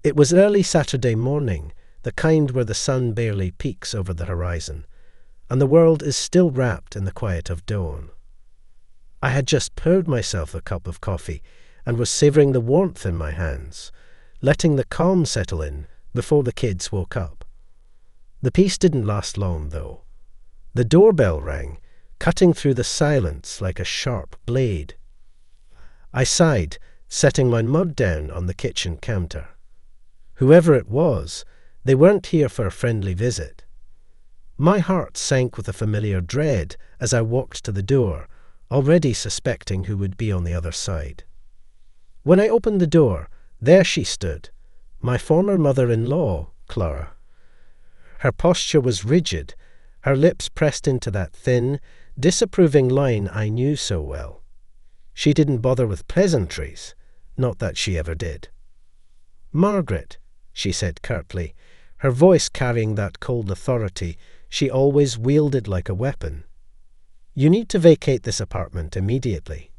It was early Saturday morning, the kind where the sun barely peeks over the horizon, and the world is still wrapped in the quiet of dawn. I had just poured myself a cup of coffee and was savouring the warmth in my hands, letting the calm settle in before the kids woke up. The peace didn't last long, though. The doorbell rang, cutting through the silence like a sharp blade. I sighed, setting my mug down on the kitchen counter. Whoever it was, they weren't here for a friendly visit. My heart sank with a familiar dread as I walked to the door, already suspecting who would be on the other side. When I opened the door, there she stood, my former mother-in-law, Clara. Her posture was rigid, her lips pressed into that thin, disapproving line I knew so well. She didn't bother with pleasantries, not that she ever did. "Margaret," she said curtly, her voice carrying that cold authority she always wielded like a weapon. "You need to vacate this apartment immediately.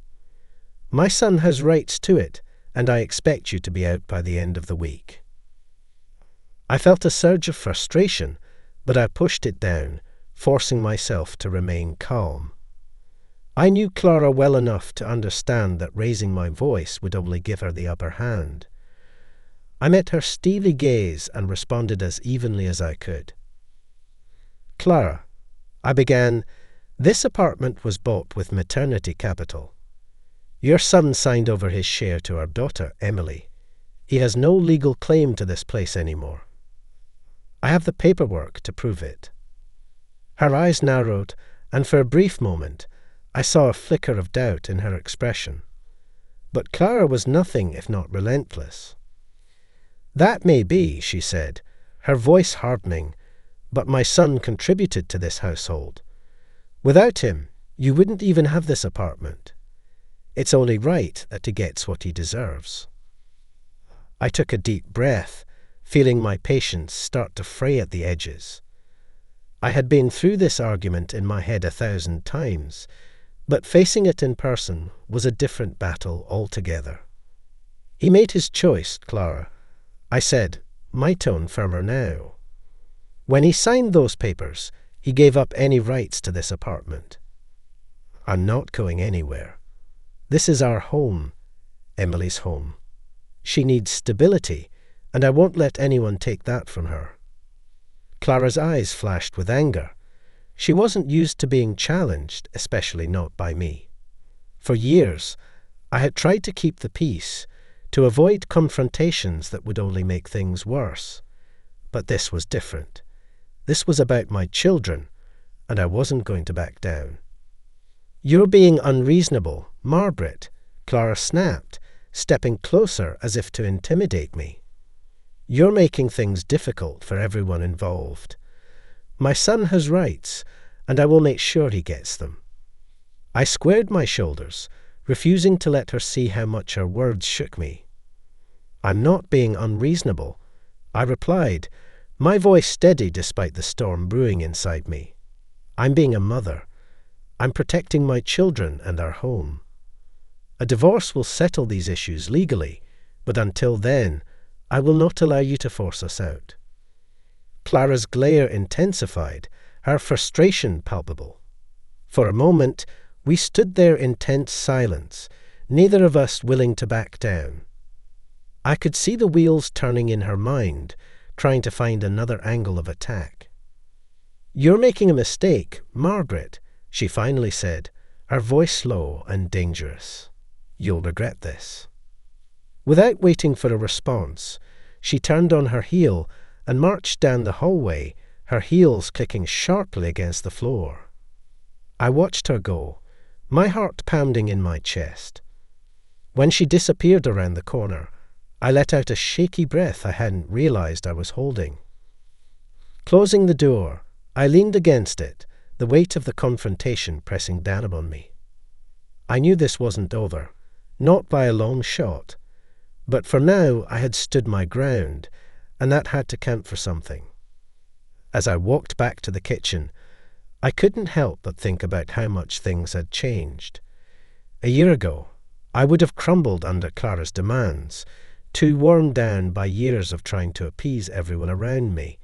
My son has rights to it, and I expect you to be out by the end of the week." I felt a surge of frustration, but I pushed it down, forcing myself to remain calm. I knew Clara well enough to understand that raising my voice would only give her the upper hand. I met her steely gaze and responded as evenly as I could. "Clara," I began, "this apartment was bought with maternity capital. Your son signed over his share to our daughter, Emily. He has no legal claim to this place anymore. I have the paperwork to prove it." Her eyes narrowed, and for a brief moment, I saw a flicker of doubt in her expression. But Clara was nothing if not relentless. "That may be," she said, her voice hardening, "but my son contributed to this household. Without him, you wouldn't even have this apartment. It's only right that he gets what he deserves." I took a deep breath, feeling my patience start to fray at the edges. I had been through this argument in my head 1,000 times, but facing it in person was a different battle altogether. "He made his choice, Clara," I said, my tone firmer now. "When he signed those papers, he gave up any rights to this apartment. I'm not going anywhere. This is our home, Emily's home. She needs stability, and I won't let anyone take that from her." Clara's eyes flashed with anger. She wasn't used to being challenged, especially not by me. For years, I had tried to keep the peace, to avoid confrontations that would only make things worse. But this was different. This was about my children, and I wasn't going to back down. "You're being unreasonable, Margaret," Clara snapped, stepping closer as if to intimidate me. "You're making things difficult for everyone involved. My son has rights, and I will make sure he gets them." I squared my shoulders, refusing to let her see how much her words shook me. "I'm not being unreasonable," I replied, my voice steady despite the storm brewing inside me. "I'm being a mother. I'm protecting my children and our home. A divorce will settle these issues legally, but until then, I will not allow you to force us out." Clara's glare intensified, her frustration palpable. For a moment, we stood there in tense silence, neither of us willing to back down. I could see the wheels turning in her mind, trying to find another angle of attack. "You're making a mistake, Margaret," she finally said, her voice low and dangerous. "You'll regret this." Without waiting for a response, she turned on her heel and marched down the hallway, her heels clicking sharply against the floor. I watched her go, my heart pounding in my chest. When she disappeared around the corner, I let out a shaky breath I hadn't realized I was holding. Closing the door, I leaned against it, the weight of the confrontation pressing down on me. I knew this wasn't over, not by a long shot, but for now I had stood my ground, and that had to count for something. As I walked back to the kitchen, I couldn't help but think about how much things had changed. A year ago, I would have crumbled under Clara's demands, too worn down by years of trying to appease everyone around me.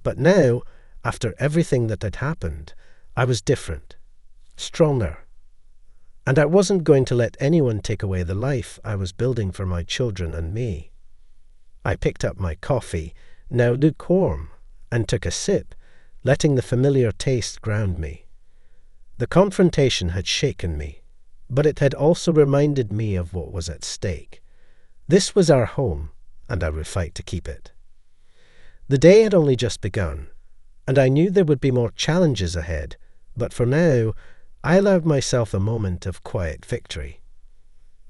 But now, after everything that had happened, I was different, stronger. And I wasn't going to let anyone take away the life I was building for my children and me. I picked up my coffee, now lukewarm, and took a sip, letting the familiar taste ground me. The confrontation had shaken me, but it had also reminded me of what was at stake. This was our home, and I would fight to keep it. The day had only just begun, and I knew there would be more challenges ahead, but for now, I allowed myself a moment of quiet victory.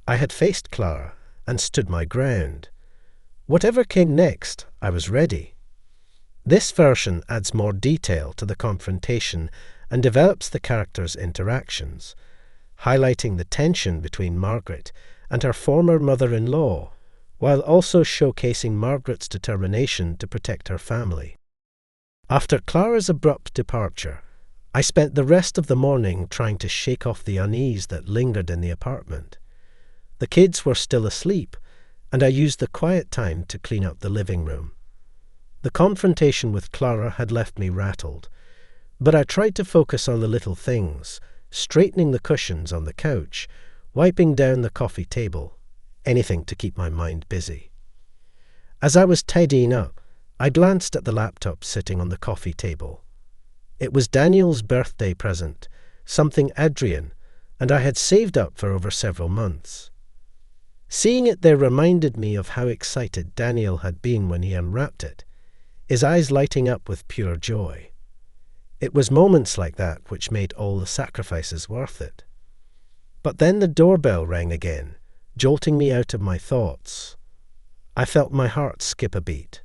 I had faced Clara and stood my ground. Whatever came next, I was ready. This version adds more detail to the confrontation and develops the characters' interactions, highlighting the tension between Margaret and her former mother-in-law, while also showcasing Margaret's determination to protect her family. After Clara's abrupt departure, I spent the rest of the morning trying to shake off the unease that lingered in the apartment. The kids were still asleep, and I used the quiet time to clean up the living room. The confrontation with Clara had left me rattled, but I tried to focus on the little things, straightening the cushions on the couch, wiping down the coffee table, anything to keep my mind busy. As I was tidying up, I glanced at the laptop sitting on the coffee table. It was Daniel's birthday present, something Adrian and I had saved up for over several months. Seeing it there reminded me of how excited Daniel had been when he unwrapped it, his eyes lighting up with pure joy. It was moments like that which made all the sacrifices worth it. But then the doorbell rang again, jolting me out of my thoughts. I felt my heart skip a beat.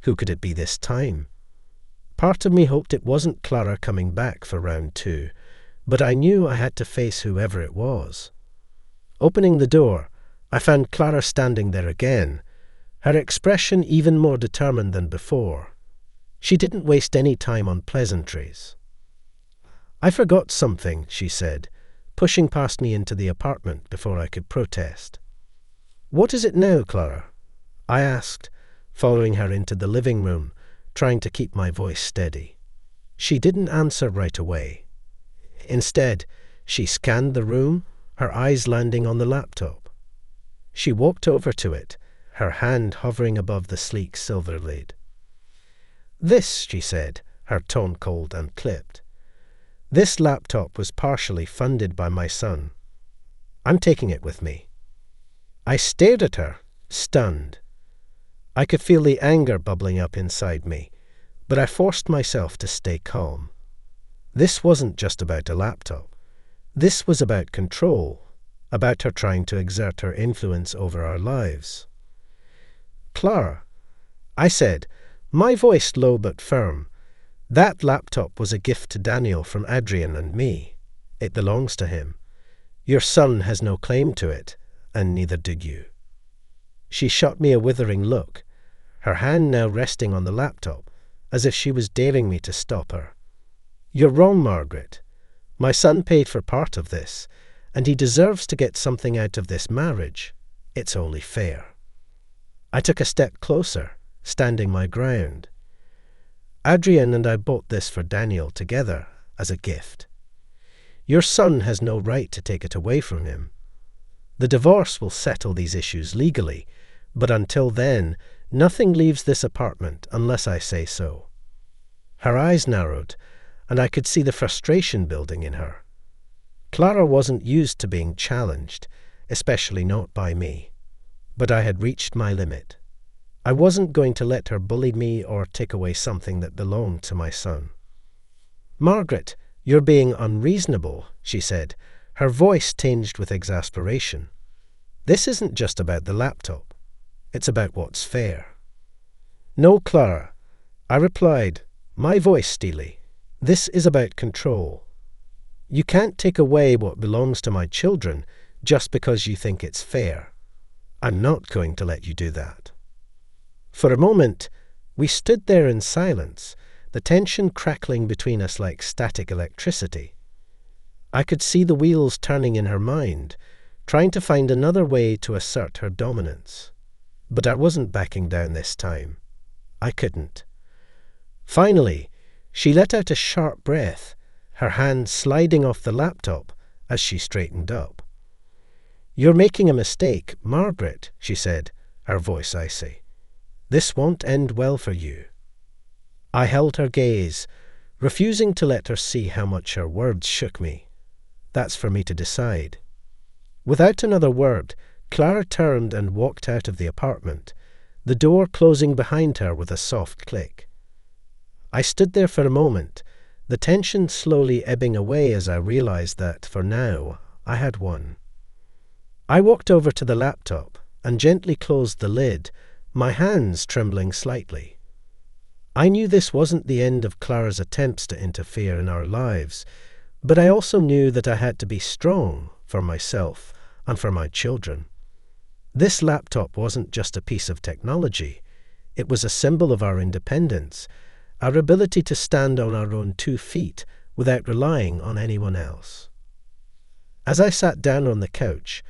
Who could it be this time? Part of me hoped it wasn't Clara coming back for round 2, but I knew I had to face whoever it was. Opening the door, I found Clara standing there again, her expression even more determined than before. She didn't waste any time on pleasantries. "I forgot something," she said, pushing past me into the apartment before I could protest. "What is it now, Clara?" I asked, following her into the living room, trying to keep my voice steady. She didn't answer right away. Instead, she scanned the room, her eyes landing on the laptop. She walked over to it, her hand hovering above the sleek silver lid. "This," she said, her tone cold and clipped. "This laptop was partially funded by my son. I'm taking it with me." I stared at her, stunned. I could feel the anger bubbling up inside me, but I forced myself to stay calm. This wasn't just about a laptop. This was about control, about her trying to exert her influence over our lives. "Clara," I said, my voice low but firm, "that laptop was a gift to Daniel from Adrian and me. It belongs to him. Your son has no claim to it, and neither do you." She shot me a withering look, her hand now resting on the laptop, as if she was daring me to stop her. "You're wrong, Margaret. My son paid for part of this, and he deserves to get something out of this marriage. It's only fair." I took a step closer, standing my ground. "Adrian and I bought this for Daniel together as a gift. Your son has no right to take it away from him. The divorce will settle these issues legally, but until then, nothing leaves this apartment unless I say so." Her eyes narrowed, and I could see the frustration building in her. Clara wasn't used to being challenged, especially not by me. But I had reached my limit. I wasn't going to let her bully me or take away something that belonged to my son. "Margaret, you're being unreasonable," she said, her voice tinged with exasperation. "This isn't just about the laptop. It's about what's fair." "No, Clara," I replied, my voice steely. "This is about control. You can't take away what belongs to my children just because you think it's fair. I'm not going to let you do that." For a moment, we stood there in silence, the tension crackling between us like static electricity. I could see the wheels turning in her mind, trying to find another way to assert her dominance. But I wasn't backing down this time. I couldn't. Finally, she let out a sharp breath, her hand sliding off the laptop as she straightened up. "You're making a mistake, Margaret," she said, her voice icy. "This won't end well for you." I held her gaze, refusing to let her see how much her words shook me. That's for me to decide. Without another word, Clara turned and walked out of the apartment, the door closing behind her with a soft click. I stood there for a moment, the tension slowly ebbing away as I realized that, for now, I had won. I walked over to the laptop and gently closed the lid, my hands trembling slightly. I knew this wasn't the end of Clara's attempts to interfere in our lives, but I also knew that I had to be strong for myself and for my children. This laptop wasn't just a piece of technology. It was a symbol of our independence, our ability to stand on our own 2 feet without relying on anyone else. As I sat down on the couch,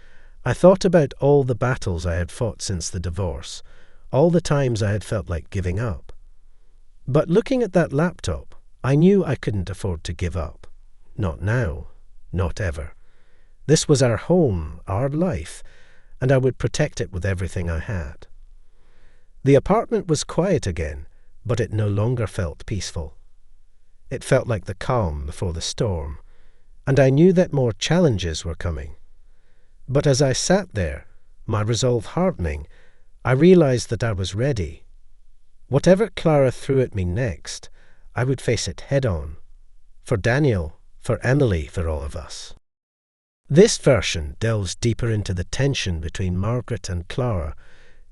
I thought about all the battles I had fought since the divorce, all the times I had felt like giving up. But looking at that laptop, I knew I couldn't afford to give up. Not now, not ever. This was our home, our life, and I would protect it with everything I had. The apartment was quiet again, but it no longer felt peaceful. It felt like the calm before the storm, and I knew that more challenges were coming. But as I sat there, my resolve hardening, I realized that I was ready. Whatever Clara threw at me next, I would face it head-on. For Daniel, for Emily, for all of us. This version delves deeper into the tension between Margaret and Clara,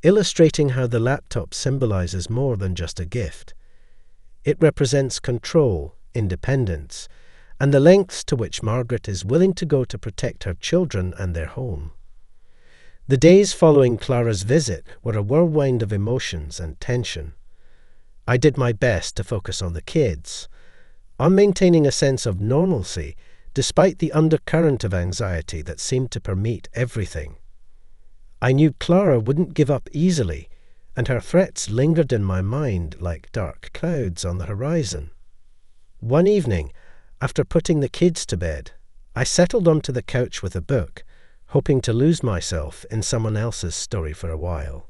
illustrating how the laptop symbolizes more than just a gift. It represents control, independence, and the lengths to which Margaret is willing to go to protect her children and their home. The days following Clara's visit were a whirlwind of emotions and tension. I did my best to focus on the kids, on maintaining a sense of normalcy despite the undercurrent of anxiety that seemed to permeate everything. I knew Clara wouldn't give up easily, and her threats lingered in my mind like dark clouds on the horizon. One evening, after putting the kids to bed, I settled onto the couch with a book, hoping to lose myself in someone else's story for a while.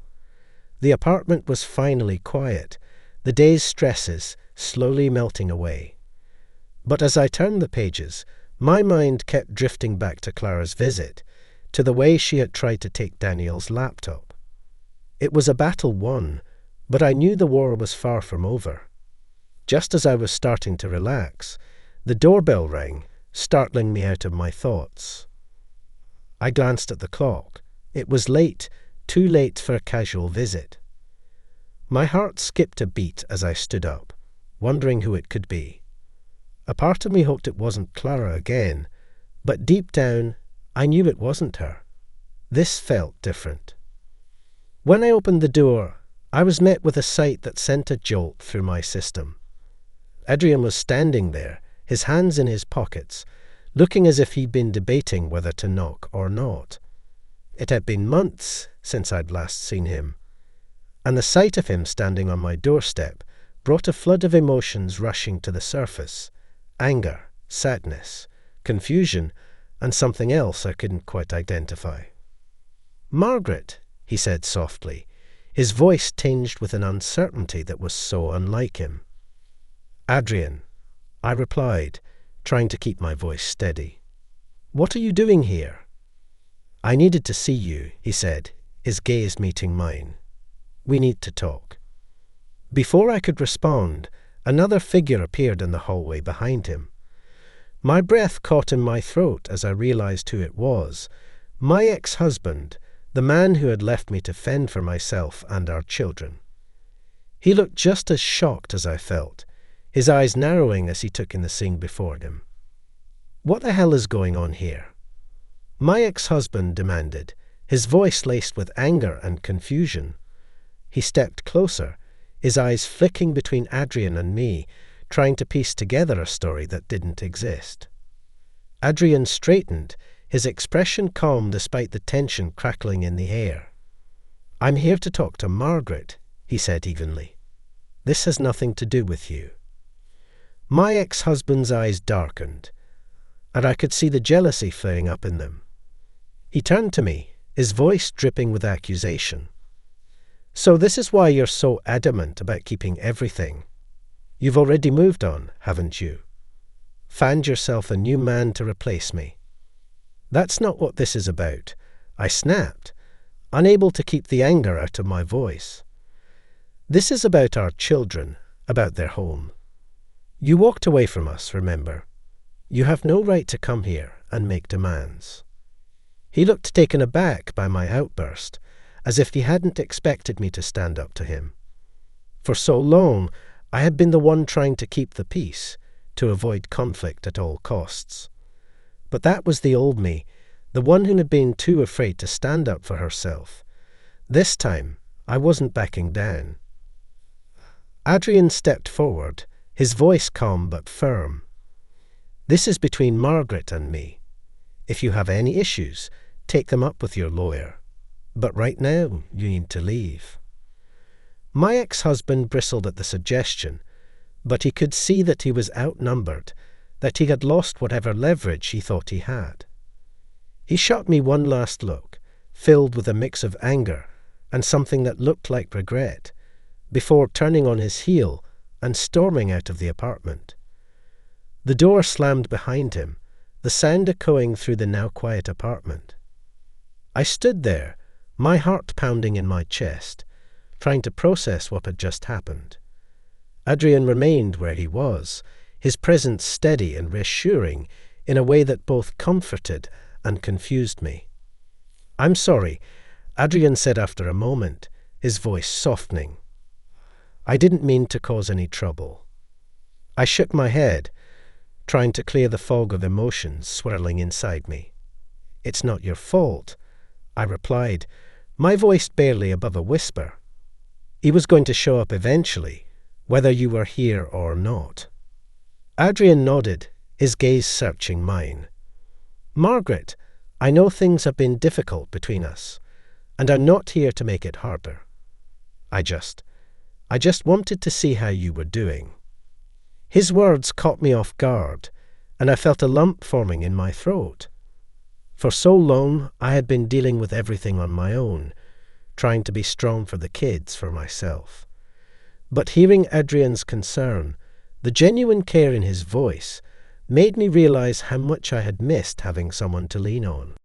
The apartment was finally quiet, the day's stresses slowly melting away. But as I turned the pages, my mind kept drifting back to Clara's visit, to the way she had tried to take Daniel's laptop. It was a battle won, but I knew the war was far from over. Just as I was starting to relax, the doorbell rang, startling me out of my thoughts. I glanced at the clock. It was late, too late for a casual visit. My heart skipped a beat as I stood up, wondering who it could be. A part of me hoped it wasn't Clara again, but deep down, I knew it wasn't her. This felt different. When I opened the door, I was met with a sight that sent a jolt through my system. Adrian was standing there, his hands in his pockets, looking as if he'd been debating whether to knock or not. It had been months since I'd last seen him, and the sight of him standing on my doorstep brought a flood of emotions rushing to the surface. Anger, sadness, confusion, and something else I couldn't quite identify. "Margaret," he said softly, his voice tinged with an uncertainty that was so unlike him. "Adrian," I replied, trying to keep my voice steady. "What are you doing here?" "I needed to see you," he said, his gaze meeting mine. "We need to talk." Before I could respond, another figure appeared in the hallway behind him. My breath caught in my throat as I realized who it was. My ex-husband, the man who had left me to fend for myself and our children. He looked just as shocked as I felt, his eyes narrowing as he took in the scene before him. "What the hell is going on here?" My ex-husband demanded, his voice laced with anger and confusion. He stepped closer, his eyes flicking between Adrian and me, trying to piece together a story that didn't exist. Adrian straightened, his expression calm despite the tension crackling in the air. "I'm here to talk to Margaret," he said evenly. "This has nothing to do with you." My ex-husband's eyes darkened, and I could see the jealousy flaring up in them. He turned to me, his voice dripping with accusation. "So this is why you're so adamant about keeping everything. You've already moved on, haven't you? Found yourself a new man to replace me." "That's not what this is about," I snapped, unable to keep the anger out of my voice. "This is about our children, about their home. You walked away from us, remember? You have no right to come here and make demands." He looked taken aback by my outburst, as if he hadn't expected me to stand up to him. For so long, I had been the one trying to keep the peace, to avoid conflict at all costs. But that was the old me, the one who had been too afraid to stand up for herself. This time, I wasn't backing down. Adrian stepped forward, his voice calm but firm. "This is between Margaret and me. If you have any issues, take them up with your lawyer. But right now, you need to leave." My ex-husband bristled at the suggestion, but he could see that he was outnumbered, that he had lost whatever leverage he thought he had. He shot me one last look, filled with a mix of anger and something that looked like regret, before turning on his heel and storming out of the apartment. The door slammed behind him, the sound echoing through the now quiet apartment. I stood there, my heart pounding in my chest, trying to process what had just happened. Adrian remained where he was, his presence steady and reassuring in a way that both comforted and confused me. "I'm sorry," Adrian said after a moment, his voice softening. "I didn't mean to cause any trouble." I shook my head, trying to clear the fog of emotions swirling inside me. "It's not your fault," I replied, my voice barely above a whisper. "He was going to show up eventually, whether you were here or not." Adrian nodded, his gaze searching mine. "Margaret, I know things have been difficult between us, and I'm not here to make it harder. I just wanted to see how you were doing." His words caught me off guard, and I felt a lump forming in my throat. For so long, I had been dealing with everything on my own, trying to be strong for the kids, for myself. But hearing Adrian's concern, the genuine care in his voice, made me realize how much I had missed having someone to lean on.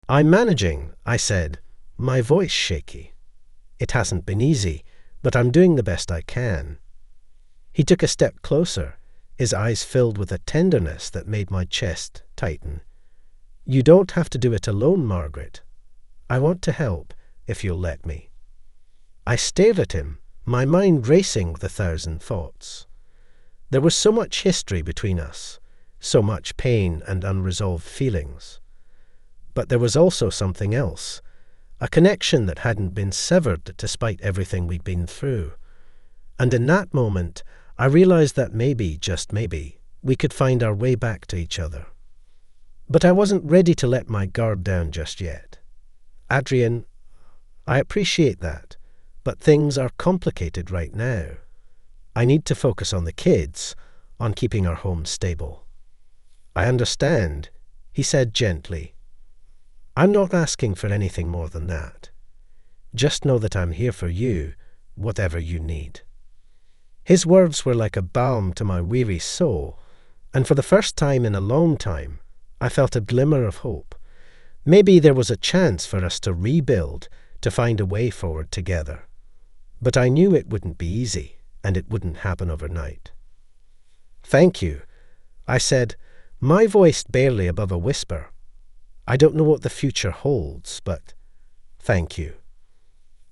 "I'm managing," I said, my voice shaky. "It hasn't been easy, but I'm doing the best I can." He took a step closer, his eyes filled with a tenderness that made my chest tighten. "You don't have to do it alone, Margaret. I want to help, if you'll let me." I stared at him, my mind racing with 1,000 thoughts. There was so much history between us, so much pain and unresolved feelings. But there was also something else, a connection that hadn't been severed despite everything we'd been through. And in that moment, I realized that maybe, just maybe, we could find our way back to each other. But I wasn't ready to let my guard down just yet. "Adrian, I appreciate that, but things are complicated right now. I need to focus on the kids, on keeping our home stable." "I understand," he said gently. "I'm not asking for anything more than that. Just know that I'm here for you, whatever you need." His words were like a balm to my weary soul, and for the first time in a long time, I felt a glimmer of hope. Maybe there was a chance for us to rebuild, to find a way forward together. But I knew it wouldn't be easy, and it wouldn't happen overnight. "Thank you," I said, my voice barely above a whisper. "I don't know what the future holds, but thank you."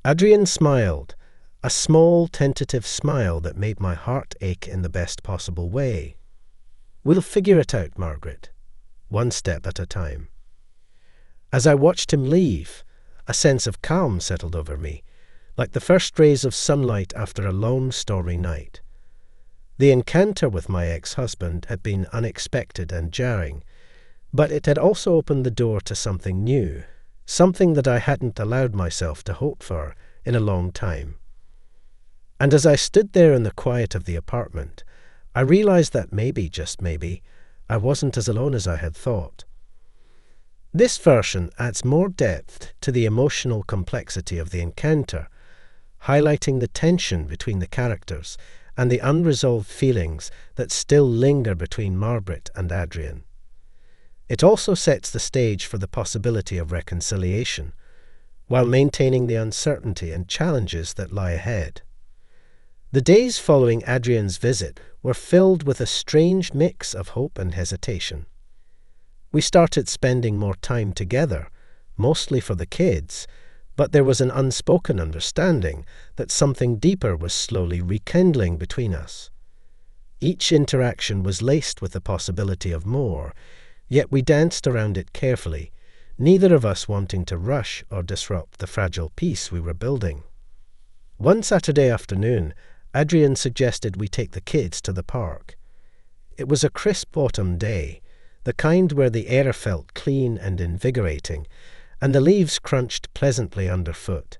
Adrian smiled, a small, tentative smile that made my heart ache in the best possible way. "We'll figure it out, Margaret, one step at a time." As I watched him leave, a sense of calm settled over me, like the first rays of sunlight after a long, stormy night. The encounter with my ex-husband had been unexpected and jarring, but it had also opened the door to something new, something that I hadn't allowed myself to hope for in a long time. And as I stood there in the quiet of the apartment, I realized that maybe, just maybe, I wasn't as alone as I had thought. This version adds more depth to the emotional complexity of the encounter, highlighting the tension between the characters and the unresolved feelings that still linger between Margaret and Adrian. It also sets the stage for the possibility of reconciliation, while maintaining the uncertainty and challenges that lie ahead. The days following Adrian's visit were filled with a strange mix of hope and hesitation. We started spending more time together, mostly for the kids, but there was an unspoken understanding that something deeper was slowly rekindling between us. Each interaction was laced with the possibility of more, yet we danced around it carefully, neither of us wanting to rush or disrupt the fragile peace we were building. One Saturday afternoon, Adrian suggested we take the kids to the park. It was a crisp autumn day, the kind where the air felt clean and invigorating, and the leaves crunched pleasantly underfoot.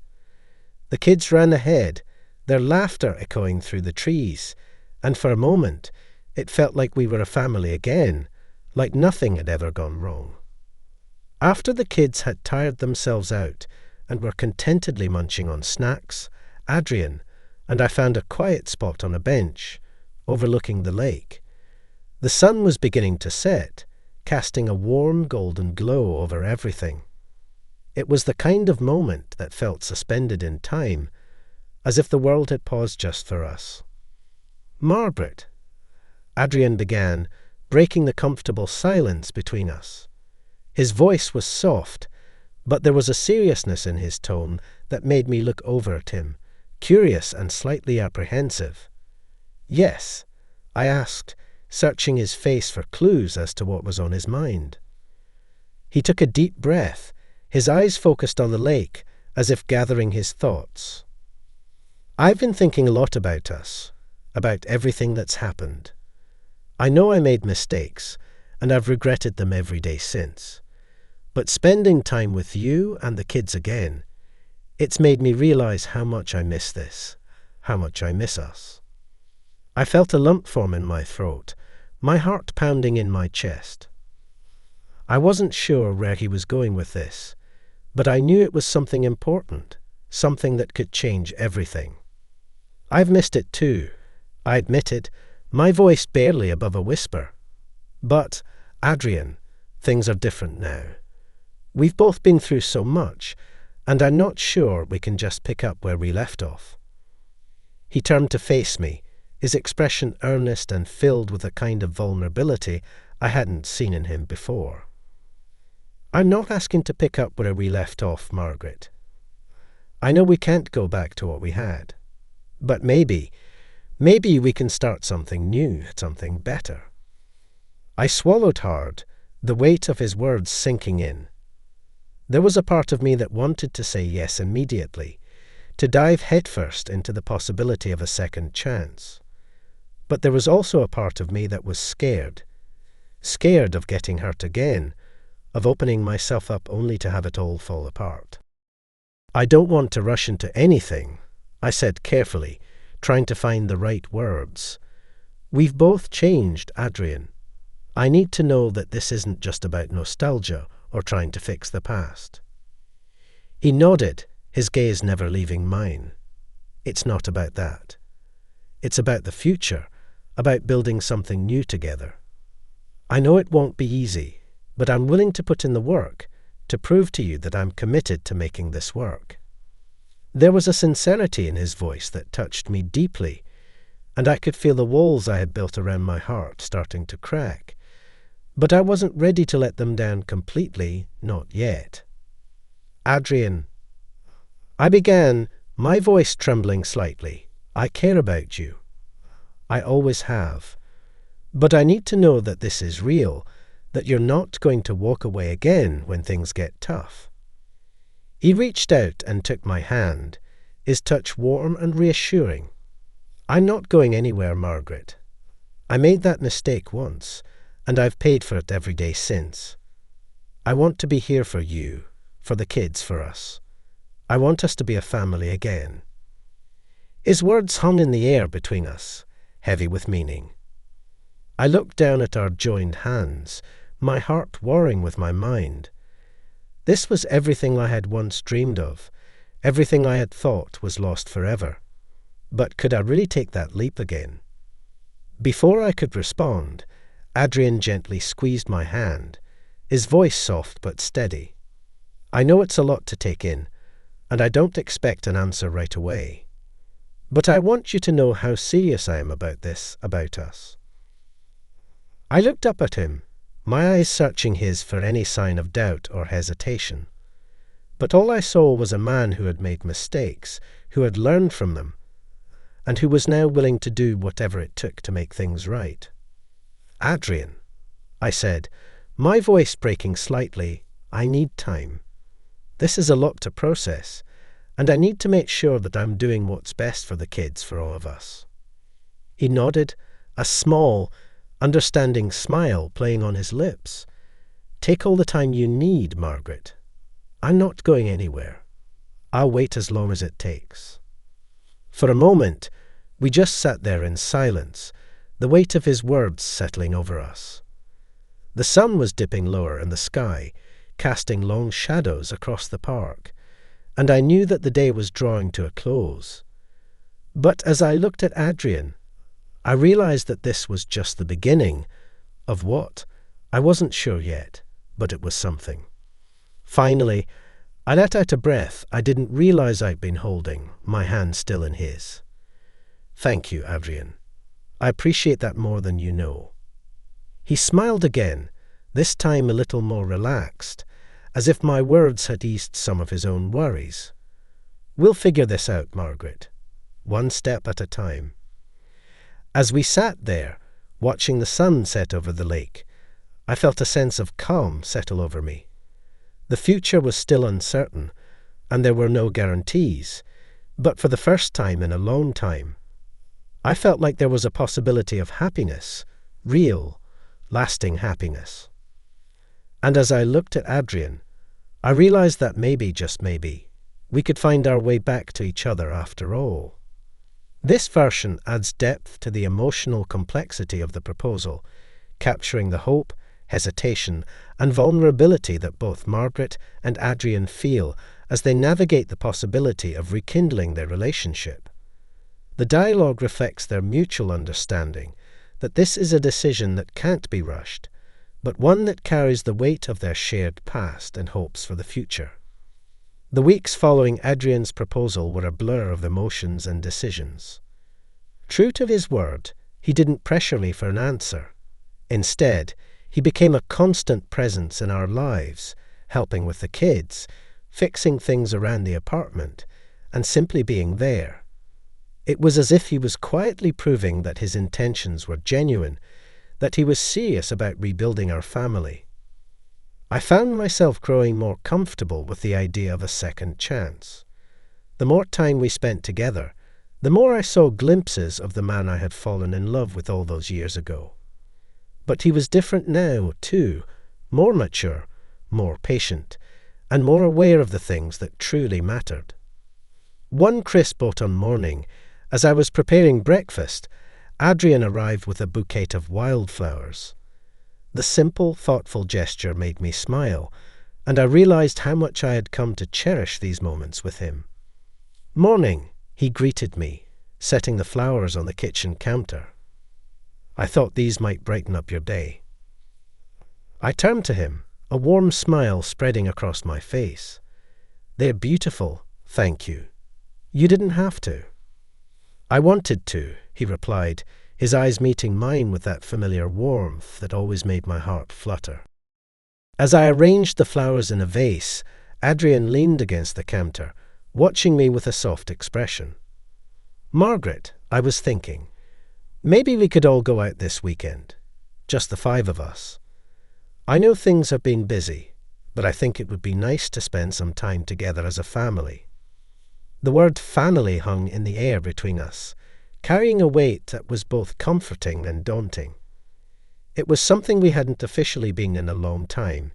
The kids ran ahead, their laughter echoing through the trees, and for a moment it felt like we were a family again, like nothing had ever gone wrong. After the kids had tired themselves out and were contentedly munching on snacks, Adrian and I found a quiet spot on a bench, overlooking the lake. The sun was beginning to set, casting a warm golden glow over everything. It was the kind of moment that felt suspended in time, as if the world had paused just for us. "Margaret," Adrian began, breaking the comfortable silence between us. His voice was soft, but there was a seriousness in his tone that made me look over at him, curious and slightly apprehensive. "Yes," I asked, searching his face for clues as to what was on his mind. He took a deep breath, his eyes focused on the lake, as if gathering his thoughts. "I've been thinking a lot about us, about everything that's happened. I know I made mistakes, and I've regretted them every day since. But spending time with you and the kids again, it's made me realize how much I miss this, how much I miss us." I felt a lump form in my throat, my heart pounding in my chest. I wasn't sure where he was going with this, but I knew it was something important, something that could change everything. "I've missed it too," I admitted, my voice barely above a whisper. "But, Adrian, things are different now. We've both been through so much, and I'm not sure we can just pick up where we left off." He turned to face me, his expression earnest and filled with a kind of vulnerability I hadn't seen in him before. "I'm not asking to pick up where we left off, Margaret. I know we can't go back to what we had. But maybe we can start something new, something better." I swallowed hard, the weight of his words sinking in. There was a part of me that wanted to say yes immediately, to dive headfirst into the possibility of a second chance. But there was also a part of me that was scared of getting hurt again, of opening myself up only to have it all fall apart. "I don't want to rush into anything," I said carefully, trying to find the right words. "We've both changed, Adrian. I need to know that this isn't just about nostalgia or trying to fix the past." He nodded, his gaze never leaving mine. "It's not about that. It's about the future, about building something new together. I know it won't be easy, but I'm willing to put in the work to prove to you that I'm committed to making this work." There was a sincerity in his voice that touched me deeply, and I could feel the walls I had built around my heart starting to crack. But I wasn't ready to let them down completely, not yet. "Adrian," I began, my voice trembling slightly, "I care about you. I always have. But I need to know that this is real, that you're not going to walk away again when things get tough." He reached out and took my hand, his touch warm and reassuring. "I'm not going anywhere, Margaret. I made that mistake once, and I've paid for it every day since. I want to be here for you, for the kids, for us. I want us to be a family again." His words hung in the air between us, heavy with meaning. I looked down at our joined hands, my heart warring with my mind. This was everything I had once dreamed of, everything I had thought was lost forever. But could I really take that leap again? Before I could respond, Adrian gently squeezed my hand, his voice soft but steady. "I know it's a lot to take in, and I don't expect an answer right away. But I want you to know how serious I am about this, about us." I looked up at him, my eyes searching his for any sign of doubt or hesitation. But all I saw was a man who had made mistakes, who had learned from them, and who was now willing to do whatever it took to make things right. "Adrian," I said, my voice breaking slightly, "I need time. This is a lot to process, and I need to make sure that I'm doing what's best for the kids, for all of us." He nodded, a small, understanding smile playing on his lips. "Take all the time you need, Margaret. I'm not going anywhere. I'll wait as long as it takes." For a moment, we just sat there in silence, the weight of his words settling over us. The sun was dipping lower in the sky, casting long shadows across the park, and I knew that the day was drawing to a close. But as I looked at Adrian, I realized that this was just the beginning of what? I wasn't sure yet, but it was something. Finally, I let out a breath I didn't realize I'd been holding, my hand still in his. "Thank you, Adrian. I appreciate that more than you know." He smiled again, this time a little more relaxed, as if my words had eased some of his own worries. "We'll figure this out, Margaret, one step at a time." As we sat there, watching the sun set over the lake, I felt a sense of calm settle over me. The future was still uncertain, and there were no guarantees, but for the first time in a long time, I felt like there was a possibility of happiness, real, lasting happiness. And as I looked at Adrian, I realized that maybe, just maybe, we could find our way back to each other after all. This version adds depth to the emotional complexity of the proposal, capturing the hope, hesitation, and vulnerability that both Margaret and Adrian feel as they navigate the possibility of rekindling their relationship. The dialogue reflects their mutual understanding that this is a decision that can't be rushed, but one that carries the weight of their shared past and hopes for the future. The weeks following Adrian's proposal were a blur of emotions and decisions. True to his word, he didn't pressure me for an answer. Instead, he became a constant presence in our lives, helping with the kids, fixing things around the apartment, and simply being there. It was as if he was quietly proving that his intentions were genuine, that he was serious about rebuilding our family. I found myself growing more comfortable with the idea of a second chance. The more time we spent together, the more I saw glimpses of the man I had fallen in love with all those years ago. But he was different now, too, more mature, more patient, and more aware of the things that truly mattered. One crisp autumn morning, as I was preparing breakfast, Adrian arrived with a bouquet of wildflowers. The simple, thoughtful gesture made me smile, and I realized how much I had come to cherish these moments with him. "Morning," he greeted me, setting the flowers on the kitchen counter. "I thought these might brighten up your day." I turned to him, a warm smile spreading across my face. "They're beautiful, thank you. You didn't have to." "I wanted to," he replied, his eyes meeting mine with that familiar warmth that always made my heart flutter. As I arranged the flowers in a vase, Adrian leaned against the counter, watching me with a soft expression. "Margaret," I was thinking, "maybe we could all go out this weekend, just the 5 of us. I know things have been busy, but I think it would be nice to spend some time together as a family." The word family hung in the air between us, carrying a weight that was both comforting and daunting. It was something we hadn't officially been in a long time,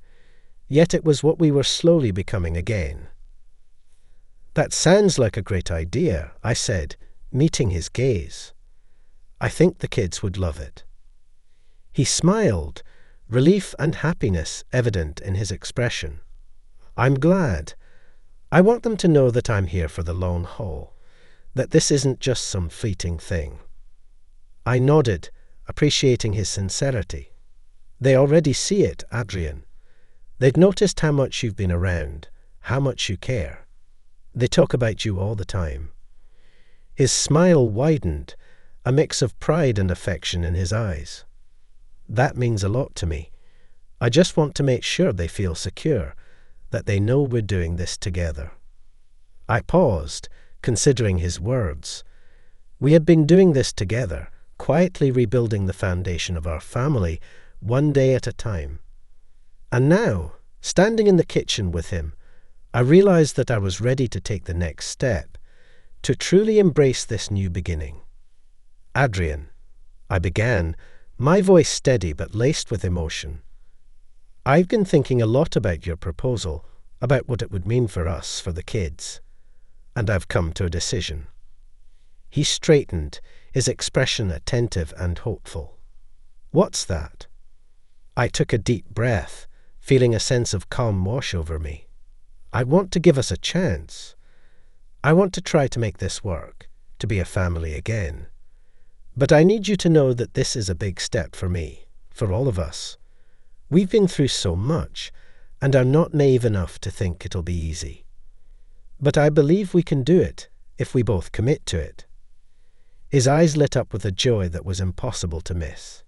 Yet it was what we were slowly becoming again. "That sounds like a great idea," I said, meeting his gaze. "I think the kids would love it." He smiled, relief and happiness evident in his expression. "I'm glad. I want them to know that I'm here for the long haul, that this isn't just some fleeting thing." I nodded, appreciating his sincerity. "They already see it, Adrian. They've noticed how much you've been around, how much you care. They talk about you all the time." His smile widened, a mix of pride and affection in his eyes. "That means a lot to me. I just want to make sure they feel secure, that they know we're doing this together." I paused, considering his words. We had been doing this together, quietly rebuilding the foundation of our family, one day at a time. And now, standing in the kitchen with him, I realized that I was ready to take the next step, to truly embrace this new beginning. "Adrian," I began, my voice steady but laced with emotion, "I've been thinking a lot about your proposal, about what it would mean for us, for the kids, and I've come to a decision." He straightened, his expression attentive and hopeful. "What's that?" I took a deep breath, feeling a sense of calm wash over me. "I want to give us a chance. I want to try to make this work, to be a family again. But I need you to know that this is a big step for me, for all of us. We've been through so much, and are not naive enough to think it'll be easy. But I believe we can do it, if we both commit to it." His eyes lit up with a joy that was impossible to miss.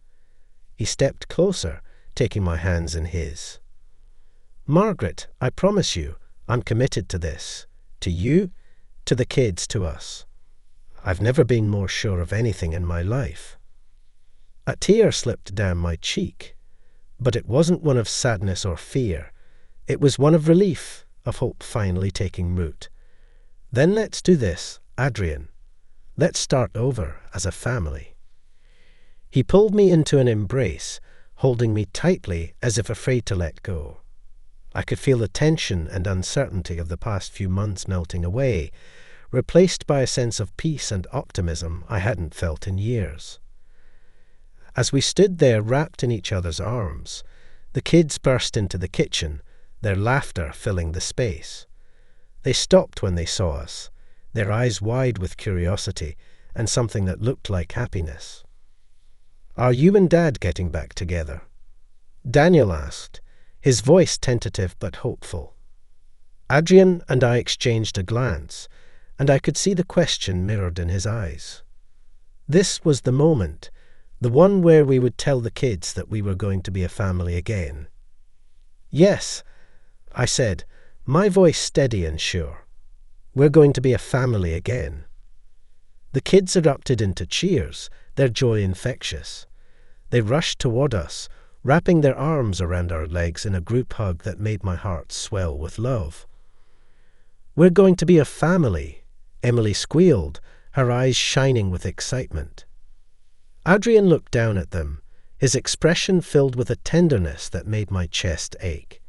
He stepped closer, taking my hands in his. "Margaret, I promise you, I'm committed to this. To you, to the kids, to us. I've never been more sure of anything in my life." A tear slipped down my cheek, but it wasn't one of sadness or fear. It was one of relief, of hope finally taking root. "Then let's do this, Adrian. Let's start over as a family." He pulled me into an embrace, holding me tightly as if afraid to let go. I could feel the tension and uncertainty of the past few months melting away, replaced by a sense of peace and optimism I hadn't felt in years. As we stood there wrapped in each other's arms, the kids burst into the kitchen, their laughter filling the space. They stopped when they saw us, their eyes wide with curiosity and something that looked like happiness. "Are you and Dad getting back together?" Daniel asked, his voice tentative but hopeful. Adrian and I exchanged a glance, and I could see the question mirrored in his eyes. This was the moment, the one where we would tell the kids that we were going to be a family again. "Yes," I said, my voice steady and sure. "We're going to be a family again." The kids erupted into cheers, their joy infectious. They rushed toward us, wrapping their arms around our legs in a group hug that made my heart swell with love. "We're going to be a family," Emily squealed, her eyes shining with excitement. Adrian looked down at them, his expression filled with a tenderness that made my chest ache.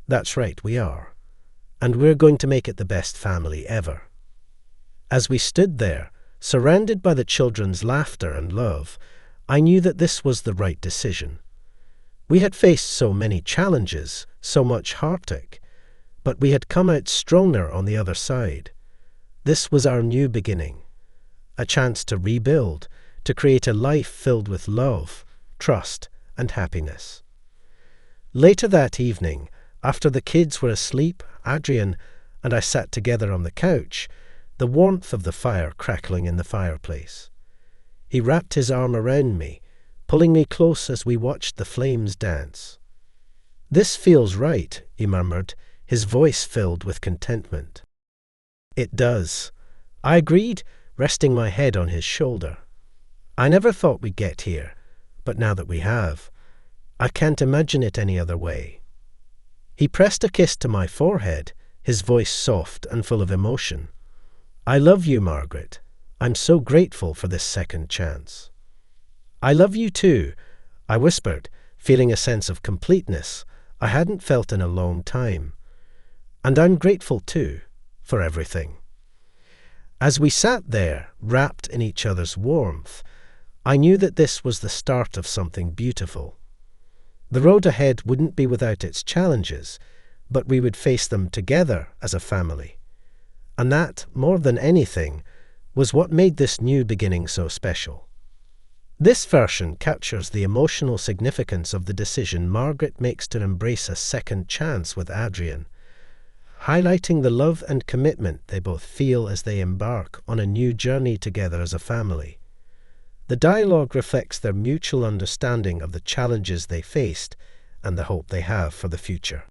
"That's right, we are. And we're going to make it the best family ever." As we stood there, surrounded by the children's laughter and love, I knew that this was the right decision. We had faced so many challenges, so much heartache, but we had come out stronger on the other side. This was our new beginning, a chance to rebuild, to create a life filled with love, trust, and happiness. Later that evening, after the kids were asleep, Adrian and I sat together on the couch, the warmth of the fire crackling in the fireplace. He wrapped his arm around me, pulling me close as we watched the flames dance. "This feels right," he murmured, his voice filled with contentment. "It does," I agreed, resting my head on his shoulder. "I never thought we'd get here, but now that we have, I can't imagine it any other way." He pressed a kiss to my forehead, his voice soft and full of emotion. "I love you, Margaret. I'm so grateful for this second chance." "I love you too," I whispered, feeling a sense of completeness, I hadn't felt in a long time. And I'm grateful too, for everything. As we sat there, wrapped in each other's warmth, I knew that this was the start of something beautiful. The road ahead wouldn't be without its challenges, but we would face them together as a family. And that, more than anything, was what made this new beginning so special. This version captures the emotional significance of the decision Margaret makes to embrace a second chance with Adrian, highlighting the love and commitment they both feel as they embark on a new journey together as a family. The dialogue reflects their mutual understanding of the challenges they faced and the hope they have for the future.